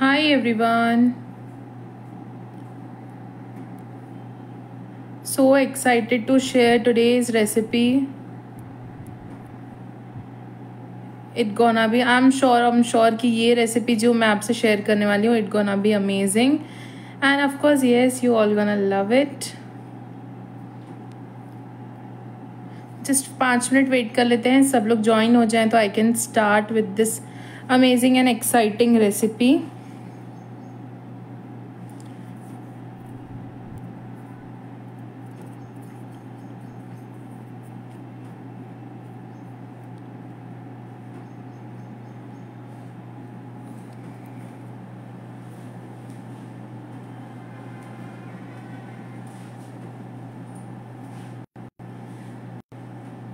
Hi everyone. So excited to share today's recipe. It gonna be I'm sure कि ये recipe जो मैं आपसे शेयर करने वाली हूँ, it gonna be amazing. And of course yes, you all gonna love it. Just 5 minute wait कर लेते हैं, सब लोग ज्वाइन हो जाएं तो I can start with this amazing and exciting recipe.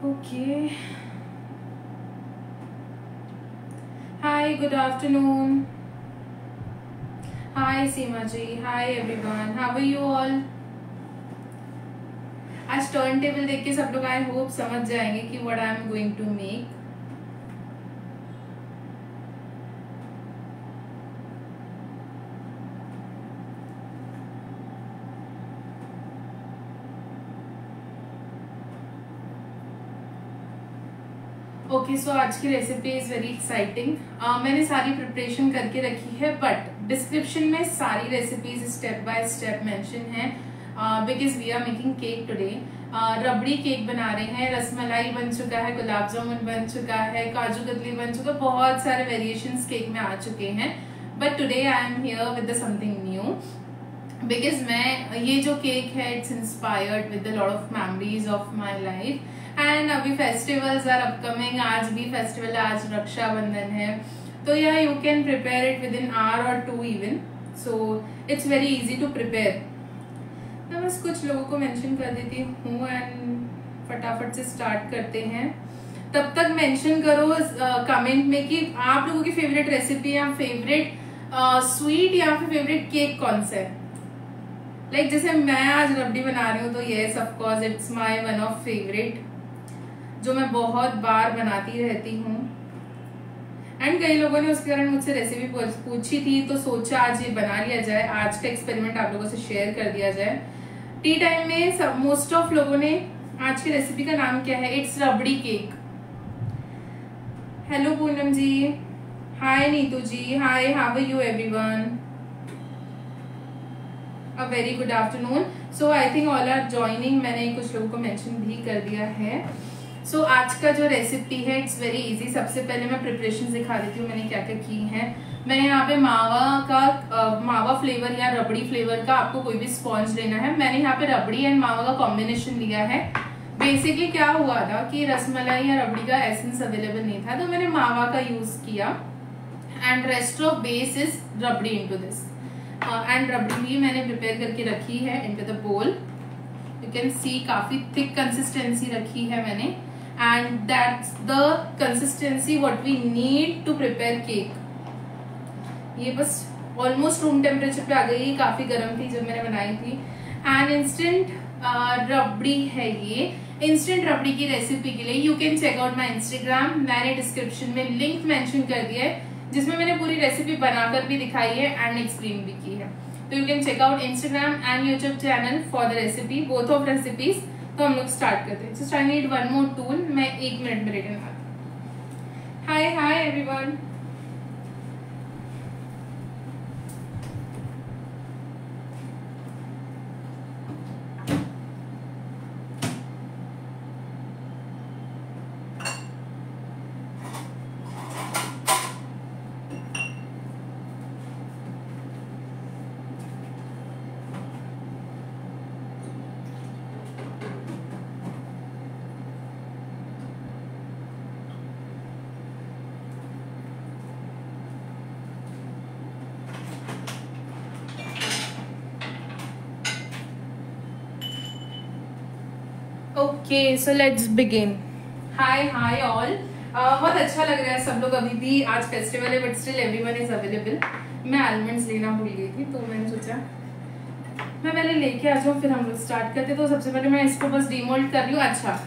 Okay. Hi, good afternoon. Hi Seema ji. Hi everyone. How are you all? आज turn table देख के सब लोग आई होप समझ जाएंगे कि what I am going to make. Okay so आज की रेसिपी इज़ वेरी एक्साइटिंग. मैंने सारी प्रिपरेशन करके रखी है बट डिस्क्रिप्शन में सारी recipes step by step mention है because we are making cake today. Rabri cake बना रहे हैं, रसमलाई बन चुका है, गुलाब जामुन बन चुका है, काजू कतली बन चुका है, बहुत सारे वेरिएशंस केक में आ चुके हैं. But today I am here with something new because मैं ये जो केक है it's inspired with lot of memories of my life. And अभी फेस्टिवल्स आर अपकमिंग. आज भी फेस्टिवल है, आज रक्षाबंधन है, तो yeah you can prepare it with in hour और 2 even. So it's very easy to prepare. मैं बस कुछ लोगों को मेंशन कर देती हूँ एंड फटाफट से स्टार्ट करते हैं. तब तक मेंशन करो कमेंट में कि आप लोगों की फेवरेट रेसिपी या फेवरेट स्वीट या फिर फेवरेट केक कौन सा है. लाइक जैसे मैं आज रबड़ी बना रही हूँ तो yes of course it's my one of favourite जो मैं बहुत बार बनाती रहती हूँ. एंड कई लोगों ने उसके कारण मुझसे रेसिपी पूछी थी तो सोचा आज ये बना लिया जाए, आज का एक्सपेरिमेंट आप लोगों से शेयर कर दिया जाए. टी टाइम में मोस्ट ऑफ लोगों ने आज की रेसिपी का नाम क्या है, it's rabri cake. Hello Poonam ji, hi Neetu ji, hi how are you everyone. A very good afternoon. So I think all are joining. मैंने कुछ लोगों को मेंशन भी कर दिया है. सो आज का जो रेसिपी है इट्स वेरी इजी. सबसे पहले मैं प्रिपरेशन दिखा देती हूँ मैंने क्या क्या की है. मैंने यहाँ पे मावा फ्लेवर या रबड़ी फ्लेवर का आपको कोई भी स्पॉन्ज लेना है. मैंने यहाँ पे रबड़ी एंड मावा का कॉम्बिनेशन लिया है. बेसिकली क्या हुआ था कि रसमलाई या रबड़ी का एसेंस अवेलेबल नहीं था तो मैंने मावा का यूज किया and rest of base is rabri into this. And rabri भी मैंने प्रिपेयर करके रखी है into the bowl. You can see काफी थिक कंसिस्टेंसी रखी है मैंने and that's the consistency what we need to prepare cake. ये बस ऑलमोस्ट रूम टेम्परेचर पे आ गई, काफी गर्म थी जब मैंने बनाई थी. एंड इंस्टेंट रबड़ी है ये. इंस्टेंट रबड़ी की रेसिपी के लिए you can check out my Instagram. मैंने डिस्क्रिप्शन में लिंक मेंशन कर दिया है जिसमें मैंने पूरी रेसिपी बनाकर भी दिखाई है एंड एक्सप्लेन भी की है. तो you can check out Instagram and YouTube channel for the recipe, both of recipes. तो हम लोग स्टार्ट करते हैं. Just I need one more tool. मैं 1 मिनट में रिटर्न आती हूँ. Hi hi everyone. Okay so let's begin. Hi hi all. बहुत अच्छा लग रहा है सब लोग. अभी भी आज फेस्टिवल है but still everyone is available. मैं आलमंड्स लेना भूल गई थी तो मैंने सोचा मैं पहले लेके आ जाऊँ फिर हम लोग स्टार्ट करते. तो सबसे पहले मैं इसको बस डीमोल्ड कर रही हूँ. अच्छा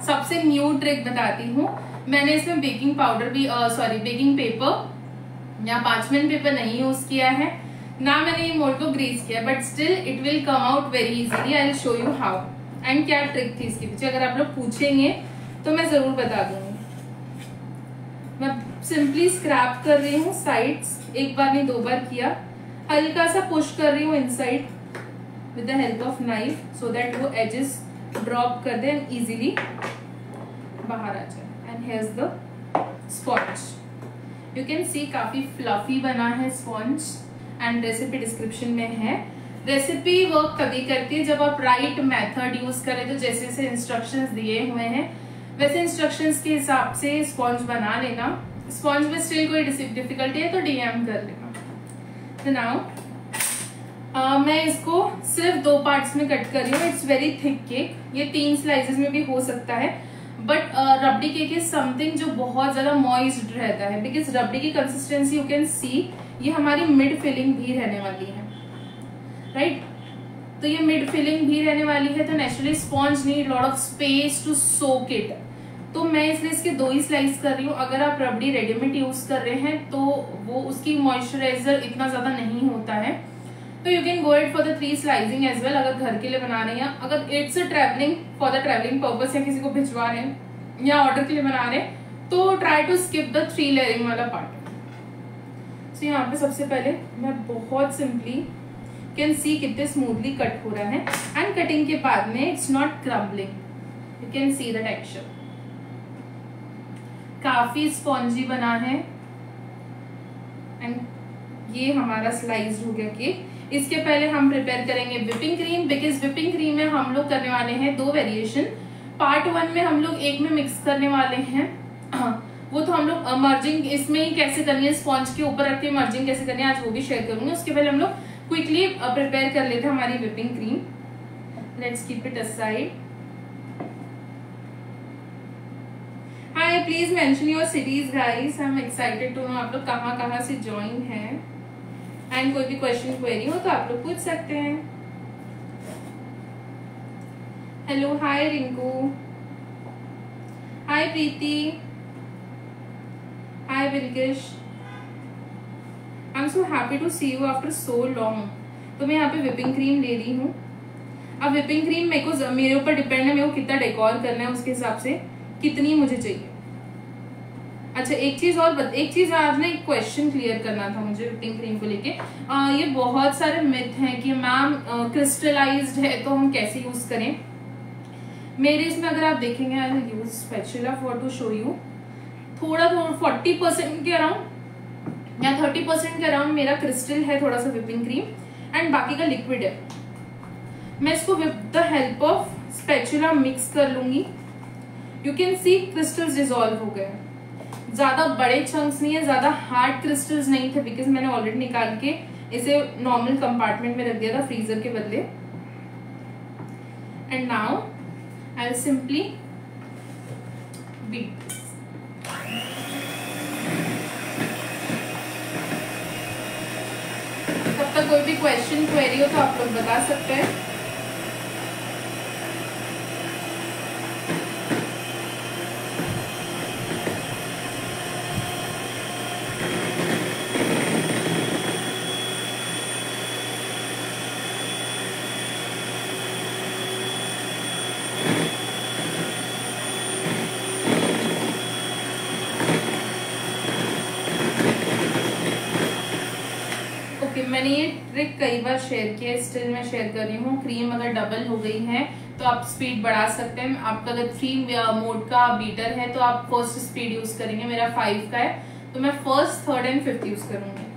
सबसे न्यू ट्रिक बताती हूँ. मैंने इसमें बेकिंग पाउडर भी बेकिंग पेपर यहाँ पार्चमेंट पेपर नहीं यूज किया है, ना मैंने ये मोल्ड को ग्रीस किया, but still it will come out very easily. I will show you how and क्या ट्रिक थी इसके पीछे। अगर आप लोग पूछेंगे तो मैं जरूर बता दूंगी। मैं सिंपली स्क्रैप कर रही हूँ साइड्स, एक बार नहीं 2 बार किया, हल्का सा पुश कर रही हूँ inside with the help of knife so that वो एजेस ड्रॉप कर दे एंड इजीली बाहर आ जाए। And here's the sponge, you can see काफी फ्लफी बना है स्पॉन्ज एंड रेसिपी डिस्क्रिप्शन में है। रेसिपी वर्क तभी करती है जब आप राइट मेथड यूज करें, तो जैसे जैसे इंस्ट्रक्शंस दिए हुए हैं वैसे इंस्ट्रक्शंस के हिसाब से स्पॉन्ज बना लेना। स्पॉन्ज में स्टिल कोई डिफिकल्टी है तो डीएम कर लेना। तो नाउ मैं इसको सिर्फ 2 पार्ट्स में कट कर रही हूँ। इट्स वेरी थिक केक, ये 3 स्लाइसेस में भी हो सकता है, but rabri cake is something जो बहुत ज्यादा मॉइस्ड रहता है, बिकॉज रबड़ी की कंसिस्टेंसी यू कैन सी ये हमारी मिड फिलिंग भी रहने वाली है, राइट? तो ये मिड फिलिंग भी रहने वाली है, तो naturally sponge need lot of space to soak it. तो मैं इसलिए इसके 2 ही स्लाइस कर रही हूँ। अगर आप रबड़ी रेडीमेड यूज कर रहे हैं तो वो उसकी मॉइस्चराइजर इतना ज्यादा नहीं होता है, तो you can go it for the 3 slicing as well. अगर घर के लिए बना रहे हैं, अगर it's travelling for the travelling purpose या किसी को भिजवा रहे हैं या ऑर्डर के लिए बना रहे हैं, तो try to skip the 3 layering वाला पार्ट। तो यहाँ पे सबसे पहले मैं बहुत सिंपली कैन सी कितने स्मूथली कट हो रहा है, एंड कटिंग के बाद में it's not crumbling, you can see the texture, काफी स्पॉन्जी बना है। एंड ये हमारा स्लाइस हो गया केक। इसके पहले हम प्रिपेयर करेंगे whipping cream, because whipping cream में हम लोग करने वाले हैं 2 वेरिएशन। पार्ट 1 में हम लोग एक में मिक्स करने वाले हैं, वो तो हम लोग मर्जिंग इसमें ही कैसे करनी है, स्पॉन्ज के ऊपर रख के मर्जिंग कैसे करनी है आज वो भी शेयर करूंगी। उसके पहले हम लोग क्विकली प्रिपेयर कर लेते हैं हमारी whipping cream. Let's keep it aside. Hi, please mention your cities guys, I am excited to know आप लोग कहाँ कहाँ से ज्वाइन है, एंड कोई भी क्वेश्चन क्वेरी हो तो आप लोग पूछ सकते हैं। Hello, hi Rinku, hi Preeti, hi Bilkish, I am so happy to see you after so long. तो मैं यहाँ पे विपिंग क्रीम ले रही हूँ। अब विपिंग क्रीम मेरे ऊपर डिपेंड है, मेरे को कितना डेकोर करना है उसके हिसाब से कितनी मुझे चाहिए। अच्छा, एक चीज आज ना एक क्वेश्चन क्लियर करना था मुझे विपिंग क्रीम को लेके। ये बहुत सारे मिथ हैं कि मैम क्रिस्टलाइज्ड है तो हम कैसे यूज करें। मेरे इसमें अगर आप देखेंगे, I will use spatula for to show you, थोड़ा 40% के अराउंड या 30% के अराउंड मेरा क्रिस्टल है, थोड़ा सा विपिंग क्रीम, एंड बाकी का लिक्विड है। मैं इसको with the help of spatula mix कर लूंगी। You can C crystals dissolve हो गए, ज्यादा बड़े चंक्स नहीं है, ज्यादा हार्ड क्रिस्टल्स नहीं थे, बिकॉज मैंने ऑलरेडी निकाल के इसे नॉर्मल कंपार्टमेंट में रख दिया था फ्रीजर के बदले। And now I will simply beat. तब तक कोई भी क्वेश्चन क्वेरी हो तो आप लोग बता सकते हैं। मैंने ये ट्रिक कई बार शेयर किया, स्टिल मैं शेयर कर रही हूँ। क्रीम अगर डबल हो गई है तो आप स्पीड बढ़ा सकते हैं। आपका अगर 3 मोड का बीटर है तो आप फर्स्ट स्पीड यूज करेंगे, मेरा 5 का है तो मैं first, third and fifth use करूंगी।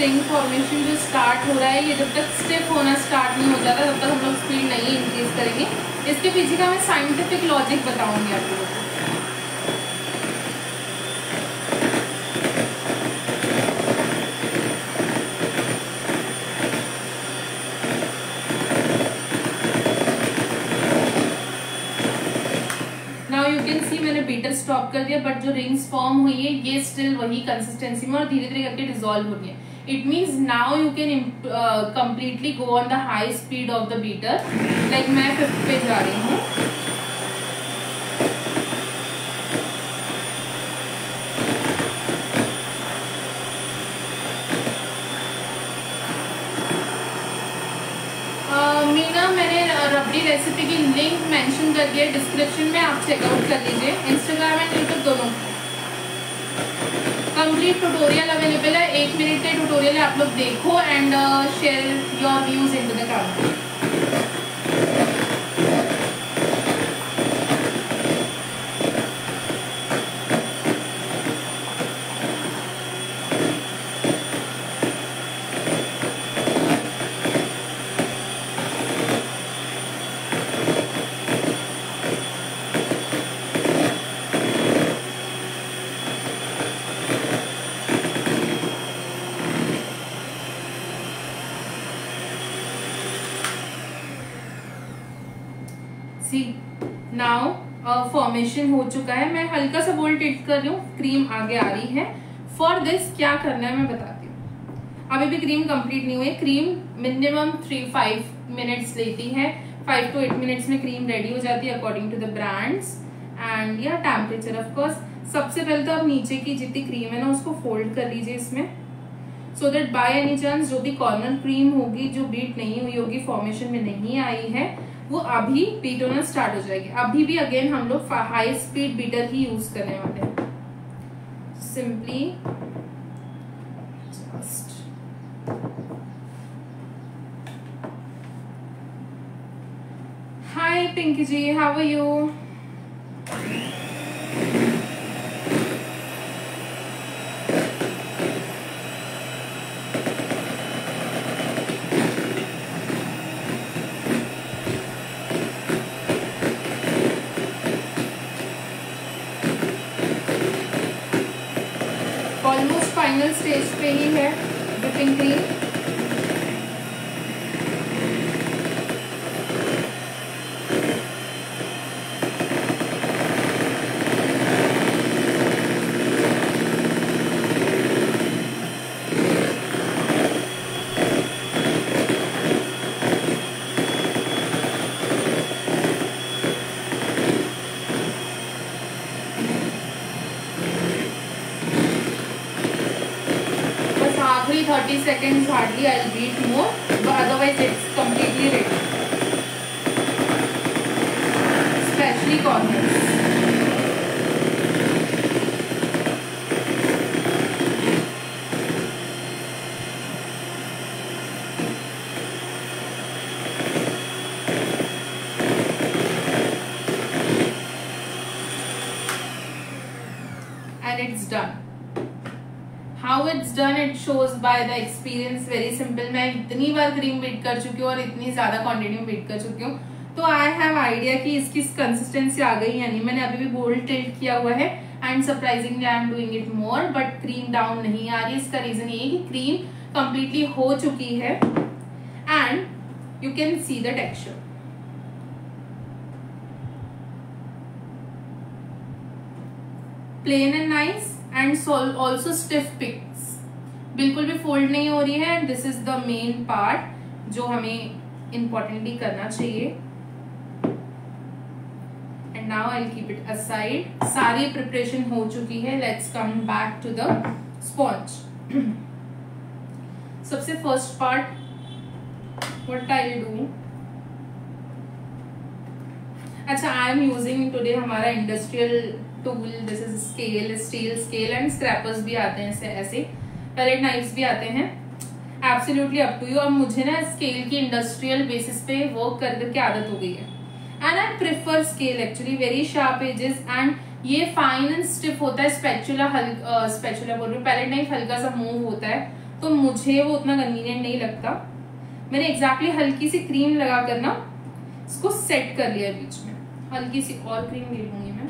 रिंग फॉर्मेशन जो स्टार्ट हो रहा है, ये जब तक स्टिफ होना स्टार्ट नहीं हो जाता तब तक हम लोग स्पीड नहीं इंक्रीज करेंगे। इसके पीछे का मैं साइंटिफिक लॉजिक बताऊंगी आप लोगों को। मैंने बीटर स्टॉप कर दिया, बट जो रिंग्स फॉर्म हुई है ये स्टिल वही कंसिस्टेंसी में और धीरे धीरे करके डिसॉल्व हो रही है। It means now you can completely go on the high speed of the beater. Like मैं 5th पे जा रही हूँ। मीना, मैंने रबड़ी रेसिपी की लिंक मेंशन कर दिया डिस्क्रिप्शन में, आप चेकआउट कर लीजिए। इंस्टाग्राम एंड यूट्यूब दोनों कंप्लीट ट्यूटोरियल अवेलेबल है। 1 मिनट के ट्यूटोरियल आप लोग देखो and share your views into the comment. Now formation हो चुका है। मैं हल्का सा बोल टिल्ट कर रही हूँ, क्रीम आगे आ रही है। फॉर दिस क्या करना है मैं बताती हूँ। अभी भी क्रीम कंप्लीट नहीं हुई है। क्रीम मिनिमम 3-5 मिनट्स लेती है। 5 to 8 मिनट्स में क्रीम रेडी हो जाती है according to the brands and या टेम्परेचर ऑफ कोर्स। सबसे पहले तो आप नीचे की जितनी क्रीम है ना उसको फोल्ड कर लीजिए इसमें, so that by any chance जो भी कॉर्नर क्रीम होगी जो बीट नहीं हुई होगी, फॉर्मेशन में नहीं आई है, वो अभी बीट होना स्टार्ट हो जाएगी। अभी भी अगेन हम लोग हाई स्पीड बीटर ही यूज करने वाले हैं। Simply just hi Pinky ji, how are you? Final stage पे ही है व्हिपिंग क्रीम। आखिरी 30 seconds hardly I'll beat more, but otherwise it's completely ready, especially corners. And it's done. How it's done it shows by the experience, very simple। मैं इतनी बार cream beat कर चुकी हूँ और इतनी ज्यादा क्वांटिटी में बीट कर चुकी हूँ, तो आई हैव आइडिया कि इसकी कंसिस्टेंसी आ गई या नहीं। मैंने अभी भी बोल्ड टिल्ट किया हुआ है and surprisingly I am doing it more, but cream down नहीं आ रही। इसका रीजन ये है कि क्रीम कंप्लीटली हो चुकी है and you can see the texture. Plain and nice and also stiff peaks, बिल्कुल भी फोल्ड नहीं हो रही है। And this is the main part जो हमें इम्पोर्टेंटली करना चाहिए। And now I will keep it aside. सारी प्रिपरेशन हो चुकी है। Let's come back to the sponge. सबसे first part what I will do, अच्छा आई एम यूजिंग टुडे हमारा industrial tool. This is scale, steel scale and scrapers भी आते हैं ऐसे पैलेट नाइफ्स भी आते हैं। Absolutely up to you. अब मुझे ना स्केल की इंडस्ट्रियल बेसिस पे वर्क कर करके आदत हो गई है and I prefer scale actually. Very sharp edges and ये फाइन एंड स्टिफ होता है। स्पैचुला बोल रही हूँ, पैलेट नाइफ हल्का सा मूव होता है तो मुझे वो उतना कन्वीनियंट नहीं लगता। मैंने एग्जैक्टली हल्की सी क्रीम लगा कर ना इसको सेट कर लिया बीच में। हल्की सी और क्रीम ले लूंगी मैं।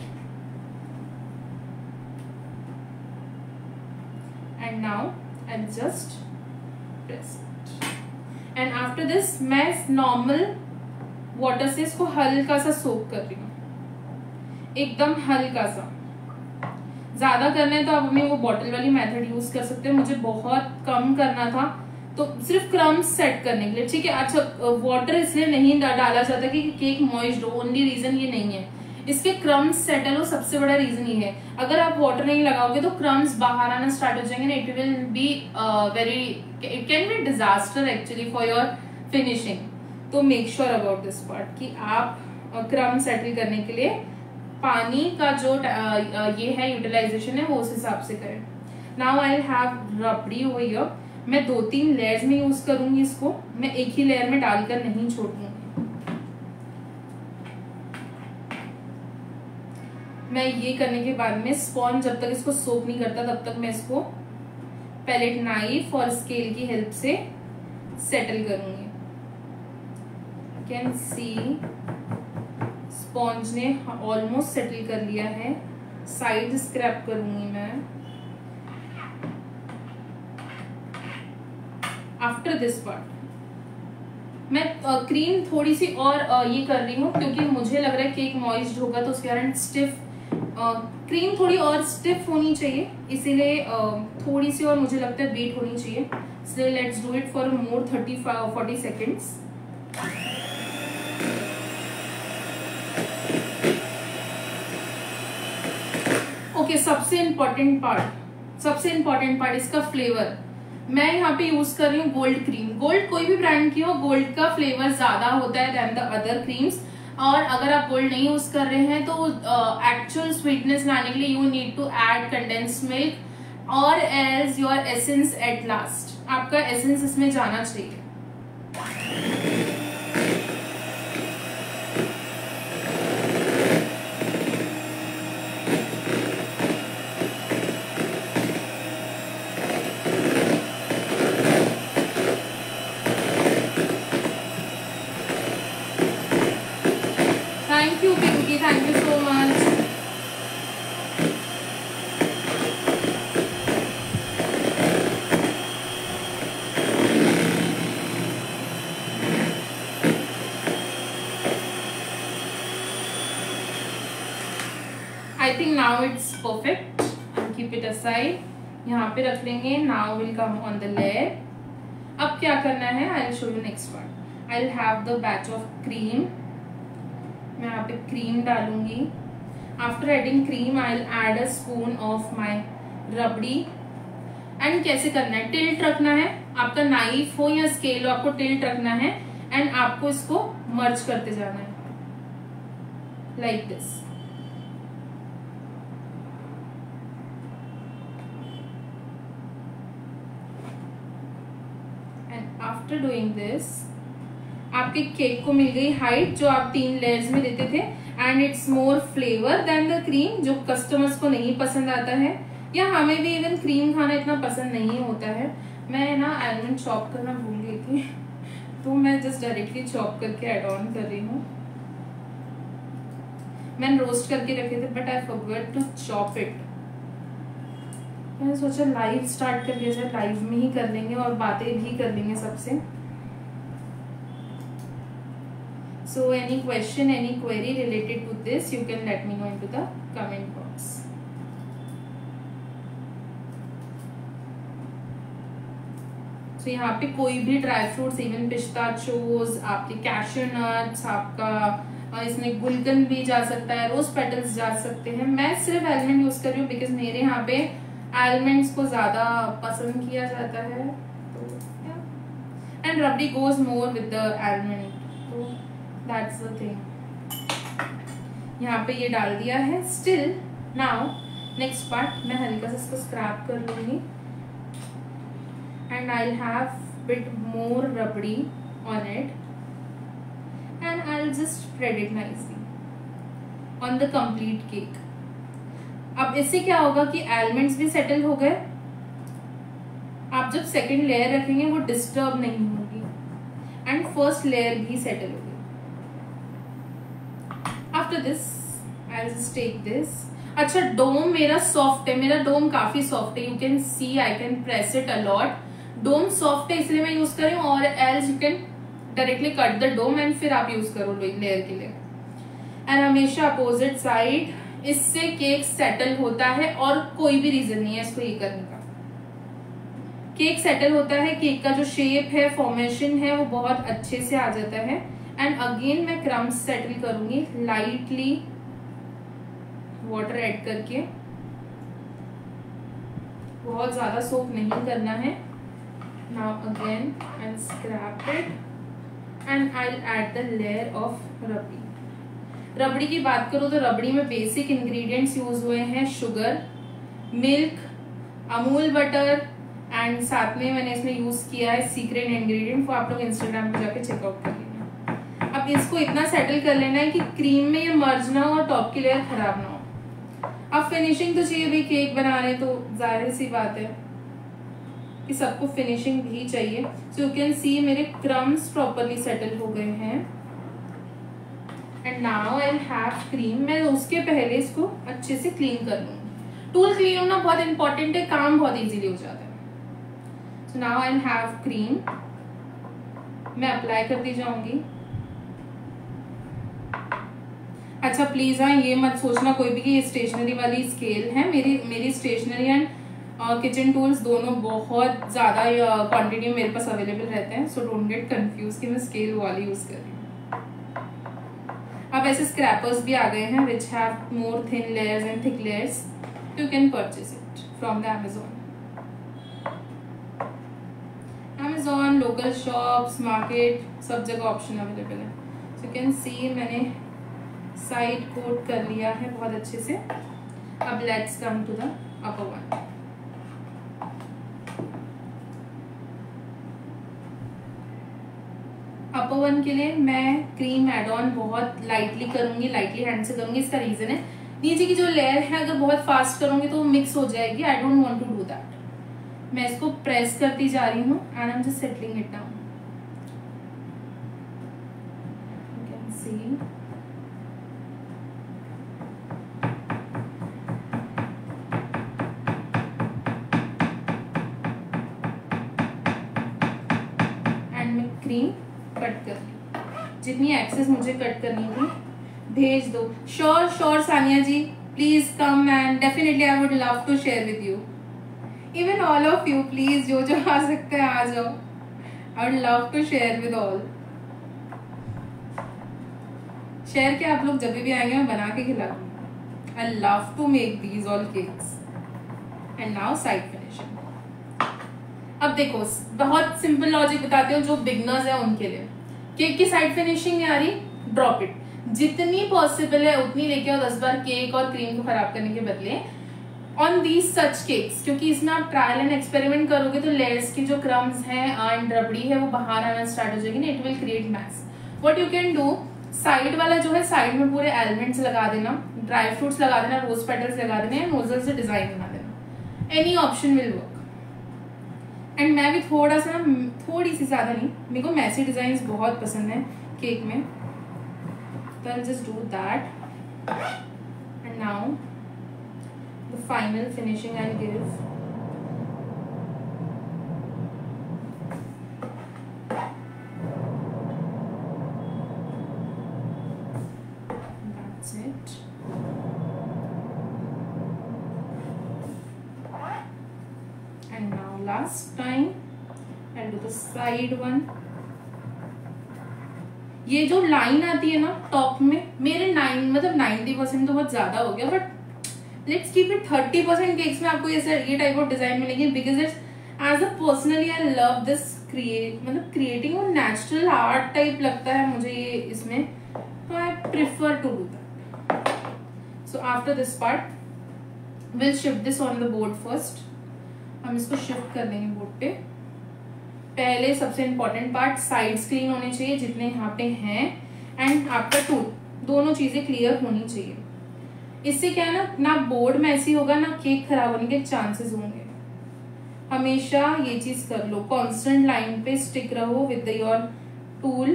And now I just press it and after this मैं नॉर्मल वाटर से इसको हल्का सा सोक कर रही हूँ, एकदम हल्का सा। ज्यादा करना है तो आप अपनी वो बॉटल वाली मेथड यूज कर सकते हैं। मुझे बहुत कम करना था तो सिर्फ क्रम्स सेट करने के लिए, ठीक है। अच्छा, वाटर इसलिए नहीं डाला जाता कि केक मॉइस्ड हो, ओनली रीजन ये नहीं है। इसके क्रम्स सेटल हो, सबसे बड़ा रीजन ये है। अगर आप वाटर नहीं लगाओगे तो क्रम्स बाहर आना स्टार्ट हो जाएंगे। It will be it can be disaster actually for your finishing. तो make sure about this part कि आप क्रम सेटल करने के लिए पानी का जो ये है यूटिलाइजेशन है वो उस हिसाब से करें। Now I have rabri over here. मैं 2-3 लेयर्स में यूज करूंगी इसको, मैं एक ही लेयर में डालकर नहीं छोड़ूंगी। मैं ये करने के बाद में स्पॉन्ज जब तक इसको सोक नहीं करता तब तक मैं इसको पैलेट नाइफ और स्केल की हेल्प से सेटल करूंगी। कैन सी स्पॉन्ज ने ऑलमोस्ट सेटल कर लिया है। साइड स्क्रैप करूंगी मैं। आफ्टर दिस पार्ट मैं क्रीम थोड़ी सी और ये कर रही हूँ क्योंकि मुझे लग रहा है केक मॉइस्ड होगा तो उसके कारण स्टिफ क्रीम थोड़ी और स्टिफ होनी चाहिए, इसीलिए थोड़ी सी और मुझे लगता है बीट होनी चाहिए। इसलिए let's do it for more 30-40 seconds. Okay, सबसे इम्पोर्टेंट पार्ट इसका फ्लेवर। मैं यहाँ पे यूज कर रही हूँ गोल्ड क्रीम। गोल्ड कोई भी ब्रांड की हो, गोल्ड का फ्लेवर ज्यादा होता है देन द अदर क्रीम्स। और अगर आप गोल्ड नहीं यूज कर रहे हैं तो एक्चुअल स्वीटनेस लाने के लिए you need to add condensed milk और as your essence at last. आपका एसेंस इसमें जाना चाहिए। Thank you, Pinky. Thank you so much. I think now it's perfect. I'll keep it aside. यहाँ पे रख लेंगे. Now we'll come on the layer. अब क्या करना है? I'll show you next one. I'll have the batch of cream. मैं यहाँ पे क्रीम डालूंगी। After adding cream I will add a spoon of my rabri. And कैसे करना है? टिल्ट रखना है। आपका नाइफ हो या स्केल हो, आपको टिल्ट रखना है एंड आपको इसको मर्ज करते जाना है like this. And after doing this आपके केक को मिल गई हाइट जो आप 3 लेयर्स में देते थे and it's more flavour than the cream, जो कस्टमर्स को नहीं पसंद आता है या हमें भी इवन क्रीम खाना इतना पसंद नहीं होता है। मैं ना आलमंड चॉप करना भूल गई थी तो मैं जस्ट डायरेक्टली चॉप करके ऐड ऑन कर रही हूँ। मैंने रोस्ट करके रखे थे but I forgot to chop it. मैंने सोचा लाइव स्टार्ट कर लिया जाए, लाइव में ही कर लेंगे और बातें भी कर लेंगे सबसे। So any question, any query related to this, you can let me know into the comment box. So यहाँ पे कोई भी ड्राई फ्रूट्स, इवन पिस्ताचोज, आपके कैशू नट्स, आपका इसमें गुलकंद भी जा सकता है, रोज पेटल्स जा सकते हैं। मैं सिर्फ आलमंड यूज कर रही हूँ बिकॉज मेरे यहाँ पे आलमंड्स को ज्यादा पसंद किया जाता है। And rabri goes more with the almond, तो दैट्स द थिंग। यहाँ पे ये डाल दिया है। स्टिल नाउ नेक्स्ट पार्ट मैं हल्का सा इसको स्क्रैप कर लूंगी and I have bit more rabri on it and I will just spread it nicely on the complete cake. अब इससे क्या होगा कि आलमंड्स भी सेटल हो गए। आप जब सेकंड लेयर रखेंगे वो डिस्टर्ब नहीं होगी एंड फर्स्ट लेयर भी सेटल होगी। After this I just take this. अच्छा, डोम मेरा सॉफ्ट है, मेरा डोम काफी सॉफ्ट है, you can see I can press it a lot. Dome soft है इसलिए मैं यूज कर रही हूँ, और else you can directly cut the dome and फिर आप यूज करो लेयर के लिए। एंड हमेशा अपोजिट साइड, इससे केक सेटल होता है और कोई भी रीजन नहीं है इसको ये करने का। केक सेटल होता है, केक का जो शेप है, फॉर्मेशन है, वो बहुत अच्छे से आ जाता है। एंड अगेन मैं क्रम्स सेटल करूंगी लाइटली वाटर ऐड करके, बहुत ज्यादा सोक नहीं करना है। Now again and scrape it and I will add the layer of rabri. Rabri की बात करूं तो रबड़ी में बेसिक इंग्रेडिएंट्स यूज हुए हैं, sugar, milk, Amul butter and साथ में मैंने इसमें यूज किया है सीक्रेट इंग्रेडिएंट, वो आप लोग इंस्टाग्राम पे जाके चेकआउट कर लेना। अब इसको इतना सेटल कर लेना है कि क्रीम में ये मर्ज ना हो और टॉप की लेयर खराब ना हो। अब फिनिशिंग तो चाहिए भाई, केक बना रहे तो जाहिर सी बात है कि सबको फिनिशिंग भी चाहिए। सो यू कैन सी मेरे क्रम्स प्रॉपरली सेटल हो गए हैं। And now I have cream. मैं उसके पहले इसको अच्छे से क्लीन कर लूंगी। टूल क्लीन होना बहुत इंपॉर्टेंट है, काम बहुत इजीली हो जाता है। So now I have cream, मैं अप्लाई करती जाऊंगी। अच्छा प्लीज हाँ ये मत सोचना कोई भी कि ये स्टेशनरी वाली स्केल है, मेरी स्टेशनरी एंड किचन टूल्स दोनों बहुत ज्यादा क्वांटिटी में मेरे पास अवेलेबल रहते हैं। सो डोंट गेट कंफ्यूज कि मैं स्केल वाली यूज कर रही हूँ। अब ऐसे स्क्रैपर्स भी आ गए हैं which have more thin layers and thick layers, you can purchase it from the Amazon, local shops, market, सब जगह ऑप्शन अवेलेबल है। सो यू कैन सी मैंने साइड कोट कर लिया है बहुत अच्छे से। अब let's come to the upper one. Upper one के लिए मैं क्रीम एड ऑन बहुत लाइटली करूंगी, लाइटली हैंड से करूंगी। इसका रीजन है नीचे की जो लेयर है अगर बहुत फास्ट करूंगी तो मिक्स हो जाएगी, I don't want to do that. मैं इसको प्रेस करती जा रही हूँ and I am just settling it down. You can see cream cut कर ली, जितनी एक्सेस मुझे कट करनी थी भेज दो। Sure Sania ji, please come and definitely I would love to share with you, even all of you, please जो जो आ सकता है आ जाओ। I would love to share with all. Share के आप लोग जब भी आएंगे मैं बना के खिलाऊंगी। I love to make these all cakes. And now side finishing. अब देखो बहुत सिंपल लॉजिक बताते हो जो बिगनर्स है उनके लिए। केक की साइड फिनिशिंग नहीं आ रही, ड्रॉप इट, जितनी पॉसिबल है उतनी लेके आओ 10 बार केक और क्रीम को खराब करने के बदले ऑन दीज सच केक्स, क्योंकि इसमें आप ट्रायल एंड एक्सपेरिमेंट करोगे तो लेयर्स की जो क्रम्स हैं एंड रबड़ी है वो बाहर आना स्टार्ट हो जाएगी ना, it will create mess. What you can do, side वाला जो है साइड में पूरे एलिमेंट्स लगा देना, ड्राई फ्रूट्स लगा देना, रोज पेटल्स लगा देना, नोजल से डिजाइन बना देना, any option will work. And मैं भी थोड़ा सा थोड़ी सी ज्यादा नहीं, मेरे को मैसी डिजाइन्स बहुत पसंद है केक में, तो I just do that. And now the final finishing I give. That's it. And now last time I'll do the side one. ये जो लाइन आती है ना टॉप में, मेरे 90% तो बहुत ज्यादा हो गया, but let's keep it 30% cakes में आपको ये टाइप ऑफ डिजाइन मिलेगी, because it's as a personally I love this creating और नेचुरल आर्ट टाइप लगता है मुझे ये इसमें, तो I prefer to do that. So after this part will shift this on the board first. हम इसको शिफ्ट कर देंगे बोर्ड पे। पहले सबसे इंपॉर्टेंट पार्ट, साइड्स क्लीन होने चाहिए जितने यहाँ पे हैं, एंड आपका टूल, दोनों चीजें क्लियर होनी चाहिए। इससे क्या है ना बोर्ड में ऐसी होगा ना केक खराब होने के चांसेस होंगे। हमेशा ये चीज कर लो, कांस्टेंट लाइन पे स्टिक रहो with your tool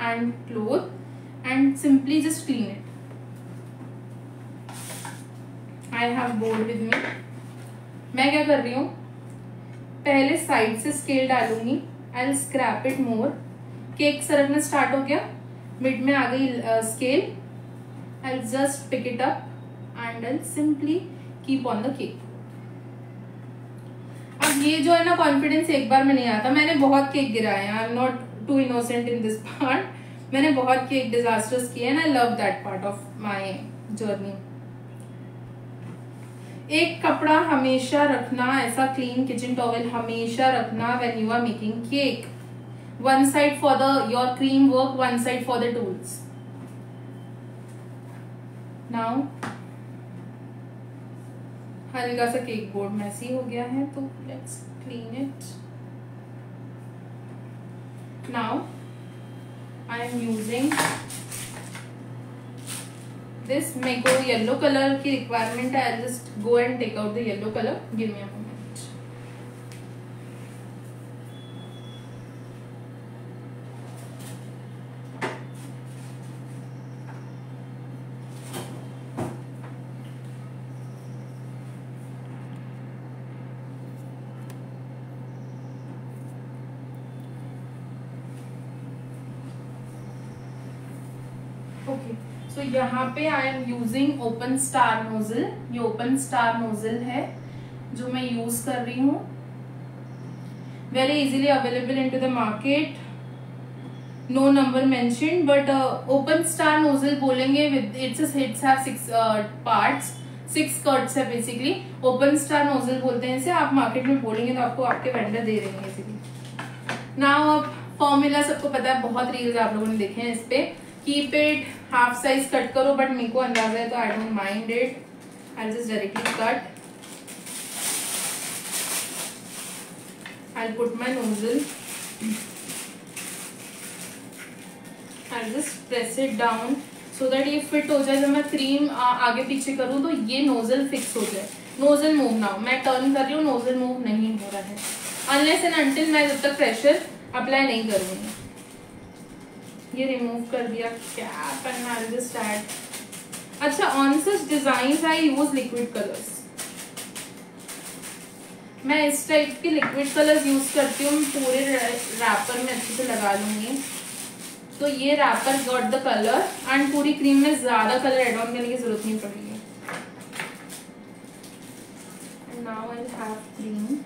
and cloth and simply just clean it. I have board with me. मैं क्या कर रही हूँ, पहले साइड से स्केल डालूंगी. I will scrape it more. Cake सरकना स्टार्ट हो गया, मिड में आ गई scale. I will just pick it up and I simply keep on the cake. अब ये जो है ना कॉन्फिडेंस एक बार में नहीं आता. मैंने बहुत केक गिराए हैं. I am not too innocent in this part. मैंने बहुत केक डिजास्टर्स किए and I love that part of my journey. एक कपड़ा हमेशा रखना, ऐसा क्लीन किचन टॉवेल हमेशा रखना when you are making cake. One side for the your cream work, one side for the tools. Now हल्का सा केक बोर्ड मैसी हो गया है तो let's clean it. Now I am using this. मेरे को येलो कलर की requirement है. I just go and take out the yellow colour. Give me a moment. Okay, so यहाँ पे I am using open star nozzle. ये open star nozzle है जो मैं यूज कर रही हूँ. Very easily available in to the market. No number mention but open star nozzle बोलेंगे with its have 6 parts, 6 cuts है बेसिकली. ओपन स्टार नोजल बोलते हैं इसे. आप मार्केट में बोलेंगे तो आपको आपके वेंडर दे देंगे इजीली. नाउ अब फॉर्मूला सबको पता है, बहुत रील्स आप लोगों ने देखे हैं इस पे. Keep it half size cut करो, बट मेरे को अंदाजा है तो I don't mind it. I just directly cut. I put my nozzle. I just press it down so that ये फिट हो जाए. जब मैं क्रीम आगे पीछे करूँ तो ये नोजल फिक्स हो जाए. नोजल मूव ना हो. मैं टर्न कर रही हूँ, नोजल मूव नहीं हो रहा है अनलेस एंड अनटिल मैं जब तक प्रेशर अप्लाई नहीं करूंगी. ये रिमूव कर दिया cap and I just add. अच्छा, on such design I use liquid colours. मैं इस टाइप के लिक्विड कलर्स यूज करती हूँ. पूरे रैपर में अच्छे से लगा लूंगी. तो ये wrapper got the colour and पूरी क्रीम में ज्यादा कलर एड ऑन करने की जरूरत नहीं पड़ेगी. Now I have cream.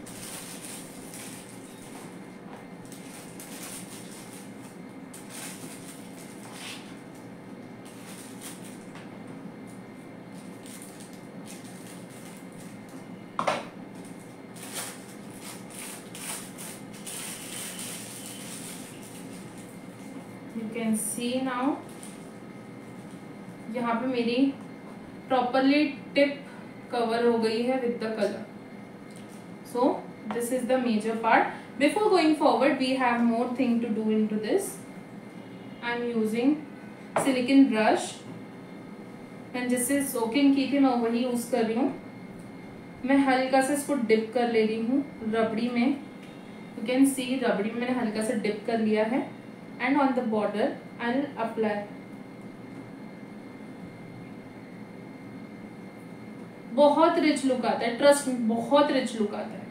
You can see now यहाँ पे मेरी प्रॉपरली टिप कवर हो गई है with the colour. So this is the major part. Before going forward we have more thing to do into this. I am using silicone brush and जिससे soaking की थी मैं वही यूज कर रही हूँ. मैं हल्का सा इसको डिप कर ले रही हूँ रबड़ी में. यू कैन सी रबड़ी में मैंने हल्का सा डिप कर लिया है. And on the border I'll apply. बहुत रिच लुक आता है, ट्रस्ट में बहुत रिच लुक आता है.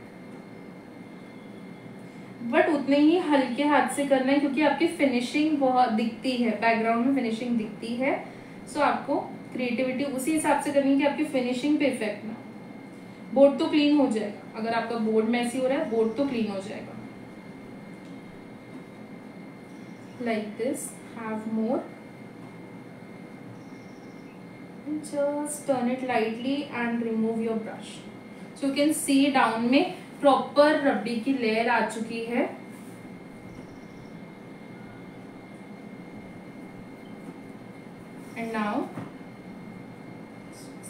बट उतने ही हल्के हाथ से करना है क्योंकि आपकी फिनिशिंग बहुत दिखती है, बैकग्राउंड में फिनिशिंग दिखती है. सो आपको क्रिएटिविटी उसी हिसाब से करनी है कि आपकी फिनिशिंग पे इफेक्ट ना. बोर्ड तो क्लीन हो जाएगा. अगर आपका बोर्ड मैसी हो रहा है, बोर्ड तो क्लीन हो जाएगा. Like this, have more. And just turn it lightly and remove your brush. So you can see down में proper रबड़ी की लेयर आ चुकी है. And now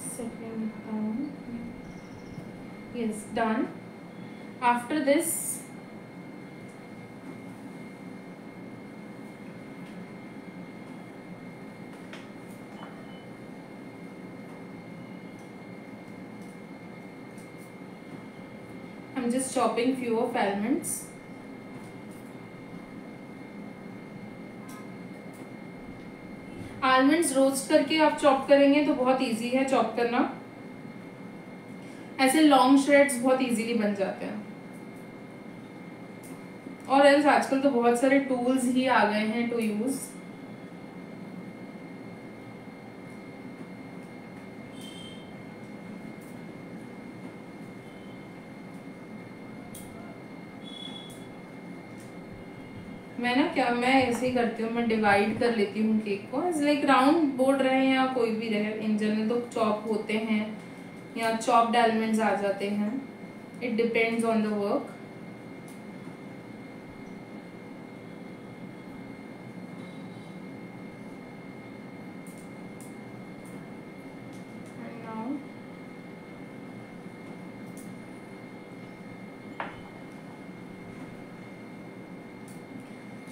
setting down. Yes, done. After this, I'm I'm just chopping few of almonds. Almonds roast करके आप chop करेंगे तो बहुत easy है चॉप करना। ऐसे लॉन्ग श्रेड्स बहुत इजीली बन जाते हैं। और एल्स आजकल तो बहुत सारे टूल्स ही आ गए हैं टू यूज। मैं ऐसे ही करती हूँ, मैं डिवाइड कर लेती हूँ केक को। लाइक राउंड बोर्ड रहे या कोई भी रहे, इन जनरल तो चॉप होते हैं या चॉप्ड आलमंड्स आ जाते हैं। It depends on the work.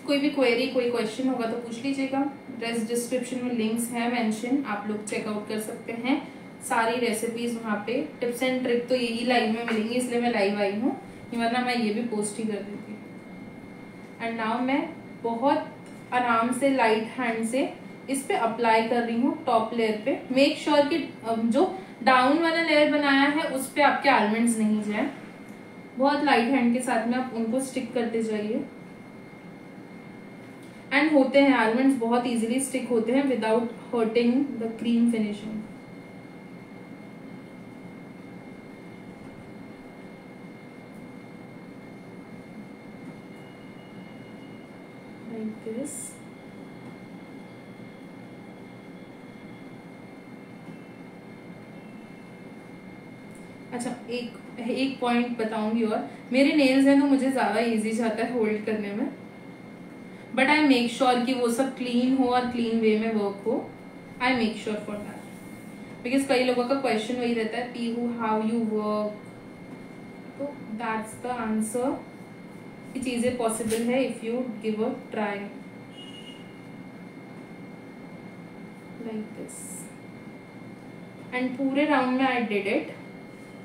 कोई भी क्वेरी कोई क्वेश्चन होगा तो पूछ लीजिएगा। डिस्क्रिप्शन में लिंक्स हैं मेंशन, आप लोग चेकआउट कर सकते हैं सारी रेसिपीज वहाँ पे। टिप्स एंड ट्रिक तो यही लाइव में मिलेंगी, इसलिए मैं लाइव आई हूँ, वरना मैं ये भी पोस्ट ही कर देती। एंड नाउ मैं बहुत आराम से लाइट हैंड से इस पे अप्लाई कर रही हूँ टॉप लेयर पे। मेक श्योर कि जो डाउन वाला लेयर बनाया है उस पे आपके आलमंड्स नहीं जाए। बहुत लाइट हैंड के साथ में आप उनको स्टिक करते जाइए। एंड होते हैं आलमंड्स बहुत इजीली स्टिक होते हैं without hurting the cream finishing. Like this. अच्छा, एक पॉइंट बताऊंगी और, मेरे नेल्स हैं तो मुझे ज्यादा इजी जाता है होल्ड करने में, बट आई मेक श्योर कि वो सब क्लीन हो और क्लीन वे में वर्क हो। I make sure for that, because कई लोगों का क्वेश्चन वही रहता है, पीहू हाउ यू वर्क। तो दैट्स द आंसर कि चीजें पॉसिबल है if you give a try. Like this. And पूरे राउंड में आई डिड इट।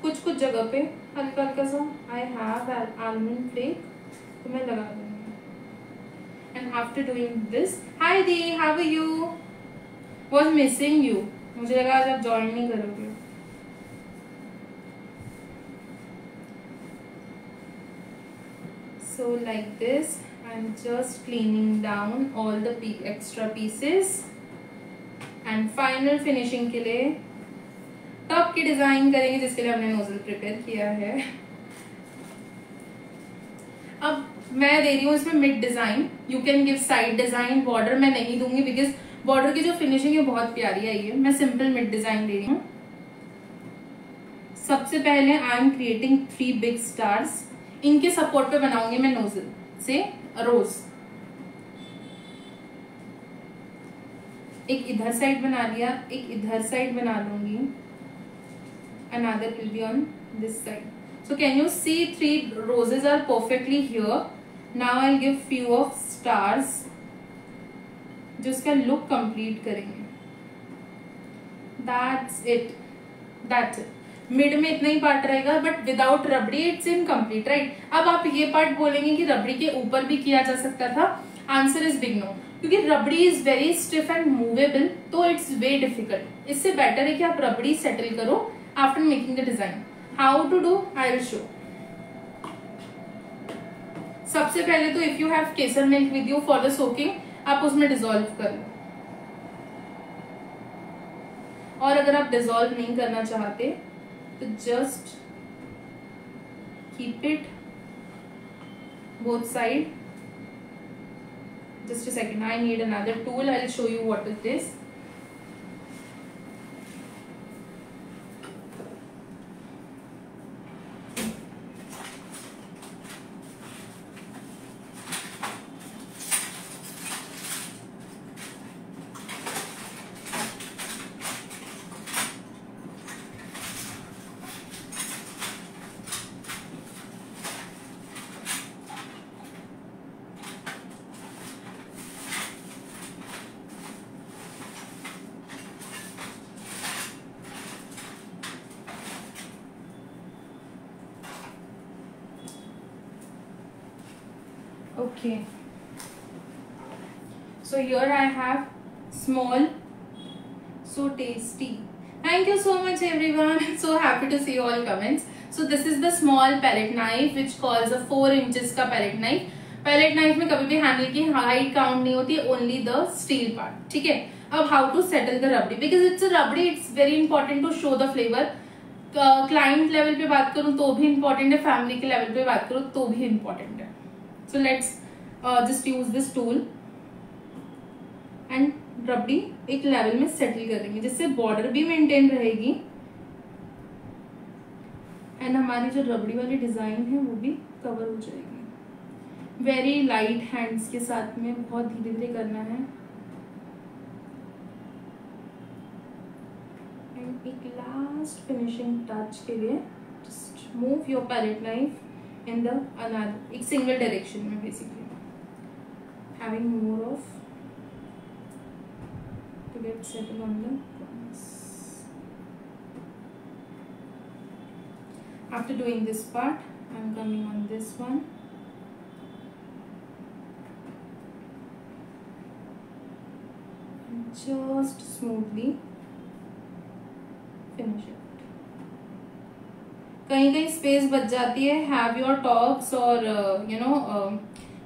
कुछ कुछ जगह पे हल्का हल्का सा आई हैव आलमंड फ्लेक, तो मैं लगा दूंगी। And after doing this, hi Dee, how are you? Was missing you. मुझे लगा आज आप ज्वाइन नहीं करोगे। So like this, I'm just cleaning down all the extra pieces. And final finishing के लिए टॉप की डिजाइन करेंगे, जिसके लिए हमने नोजल प्रिपेयर किया है। अब मैं दे रही हूँ इसमें mid design. You can give side design. Border मैं नहीं दूंगी बिकॉज बॉर्डर की जो फिनिशिंग है बहुत प्यारी आई है। मैं सिंपल मिड डिजाइन दे रही हूँ। सबसे पहले I am creating 3 big stars. इनके सपोर्ट पे बनाऊंगी मैं नोजल से रोज। एक इधर साइड बना लिया, एक इधर साइड बना लूंगी, another will be on this side. So can you see 3 roses are perfectly here? Now I'll give few of stars जो इसका लुक कंप्लीट करेंगे। That's it. That's it. Mid में इतना ही पार्ट रहेगा, but without rabri it's incomplete, right? अब आप ये part बोलेंगे कि रबड़ी के ऊपर भी किया जा सकता था। आंसर इज बिग नो, क्योंकि rabri is very stiff and movable, तो इट्स वे डिफिकल्ट। इससे बेटर है कि आप रबड़ी सेटल करो after making the design. How to do I will show. सबसे पहले तो if you have kesar milk with you for the soaking, आप उसमें डिसॉल्व कर लो। और अगर आप डिसॉल्व नहीं करना चाहते तो just keep it both side. Just a second, I need another tool, I will show you what is this. Okay. So here I have small, so tasty. Thank you so much everyone. So happy to see all comments. So this is the small palette knife which calls a 4 inches का palette knife. Palette knife में कभी भी handle की height count नहीं होती, only the steel part, ठीक है. अब how to settle the rabri, because it's a rabri, it's very important to show the flavour. Client level पे बात करूं तो भी इंपॉर्टेंट है, फैमिली के लेवल पे बात करूं तो भी इंपॉर्टेंट है. So let's just use this tool and rabri एक लेवल में सेटल करेंगे जिससे बॉर्डर भी मेंटेन रहेगी एंड हमारी जो रबड़ी वाली डिजाइन है वो भी कवर हो जाएगी. वेरी लाइट हैंड्स के साथ में बहुत धीरे धीरे करना है. एंड एक लास्ट फिनिशिंग टच के लिए just move your palette knife in the another, एक सिंगल डायरेक्शन में basically, having more of to get settled on the corners. After doing this part, I am coming on this one. And just smoothly finish it. कहीं कहीं space बच जाती है, have your talks और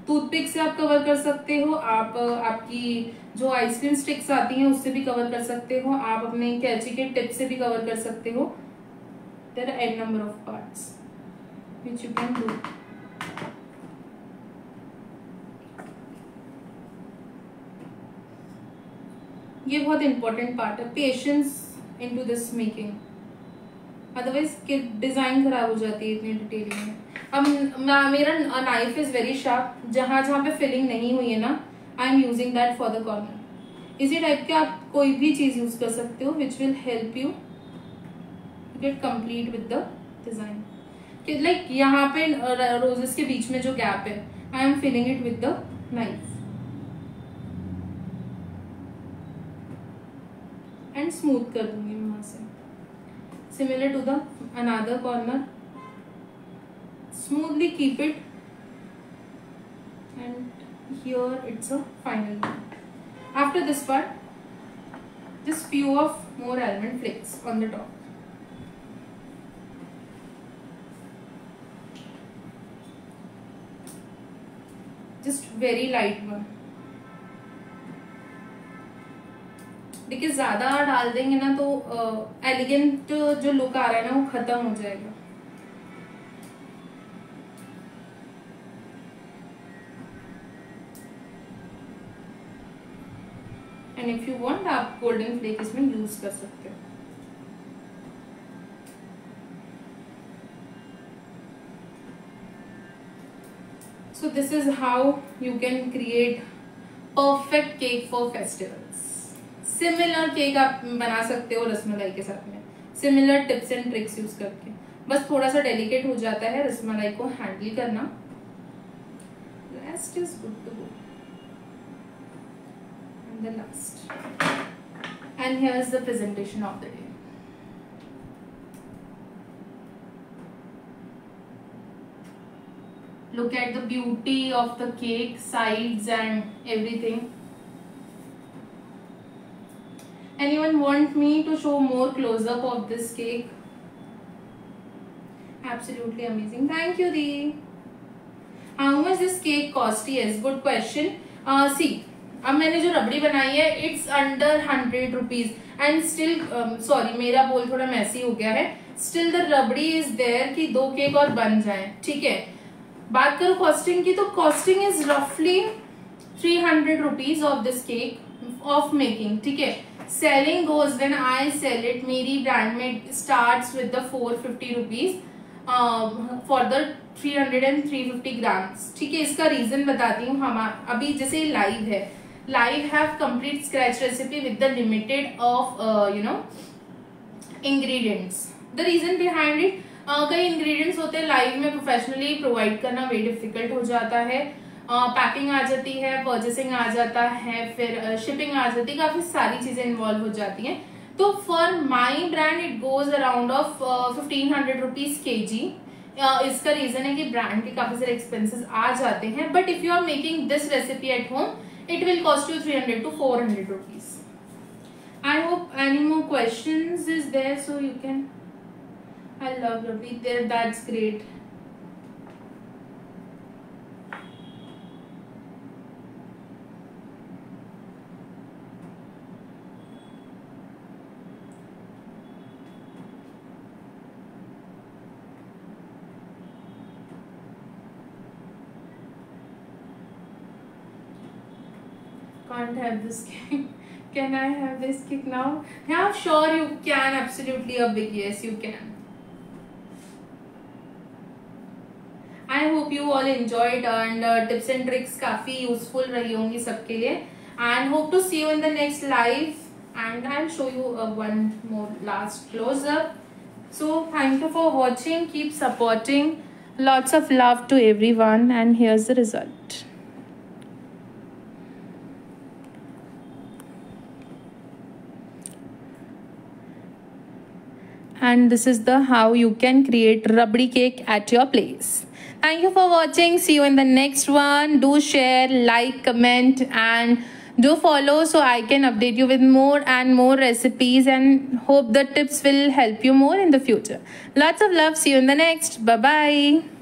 toothpick से आप cover कर सकते हो, आप आपकी जो आइसक्रीम स्टिक्स आती हैं उससे भी कवर कर सकते हो, आप अपने कैंची के टिप से भी कवर कर सकते हो. There are an number of parts which you can do. ये बहुत इंपॉर्टेंट पार्ट है, patience into this making, otherwise design खराब हो जाती है इतनी डिटेलिंग में. अब मेरा नाइफ इज वेरी शार्प, जहां जहां पे फिलिंग नहीं हुई है ना, I am using that for the corner. इसी टाइप के आप कोई भी चीज यूज कर सकते हो which will help you get complete with the design. Like यहाँ पे रोजेस के बीच में जो गैप है, I am filling it with the knife and smooth कर दूंगी वहां से. Similar to the another corner, smoothly keep it, and here it's a final one. After this part, just few of more almond flakes on the top. Just very light one, देखिए ज्यादा डाल देंगे ना तो एलिगेंट जो look आ रहा है ना वो खत्म हो जाएगा. एंड इफ यू वांट आप गोल्डन फ्लेक इसमें यूज कर सकते हो. So this is how you can create perfect cake for festivals. Similar cake आप बना सकते हो रसमलाई के साथ में, similar tips and tricks use करके. बस थोड़ा सा डेलिकेट हो जाता है रसमलाई को हैंडल करना. Rest is good to go. And the last. And here is the presentation of the day. Look at the beauty of the cake, sides and everything. Anyone want me to show more close up of this cake? Absolutely amazing. Thank you, Dee. How much this cake cost? Yes, good question. See, अब मैंने जो रबड़ी बनाई है it's under 100 rupees and still sorry मेरा बोल थोड़ा मैसी हो गया है. Still the rabri is there कि 2 केक और बन जाएं, ठीक है. बात करो कॉस्टिंग की तो कॉस्टिंग इज रफली 300 rupees of this cake of making, ठीक है. Selling goes when I sell it, मेरी ब्रांड में starts with the 450 rupees for the 300 and 350 grams, ठीक है. इसका रीजन बताती हूँ. हम अभी जैसे लाइव है, live have complete scratch recipe with the limited of ingredients. The reason behind it, कई इंग्रेडिएंट्स होते हैं लाइव में प्रोफेशनली प्रोवाइड करना वेरी डिफिकल्ट हो जाता है. पैकिंग आ जाती है, परचेसिंग आ जाता है, फिर शिपिंग आ जाती है, काफी सारी चीजें इन्वॉल्व हो जाती हैं. तो for my brand it goes around of 1500 rupees kg इसका रीजन है कि ब्रांड के काफी सारे एक्सपेंसेस आ जाते हैं, but if you are making this recipe at home it will cost you 300 to 400 rupees. I hope any more questions is there, so you can. I love Ravi there. That's great. Can't have this cake. Can I have this cake now? Yeah, sure you can. Absolutely a big yes, you can. I hope you all enjoyed and tips and tricks काफी useful रही होंगी सबके लिए. And hope to see you in the next live. And I'll show you one more last close up. So thank you for watching. Keep supporting. Lots of love to everyone. And here's the result. And this is the how you can create rabdi cake at your place. Thank you for watching. See you in the next one. Do share, like, comment, and do follow so I can update you with more and more recipes, and hope the tips will help you more in the future. Lots of love. See you in the next. Bye bye.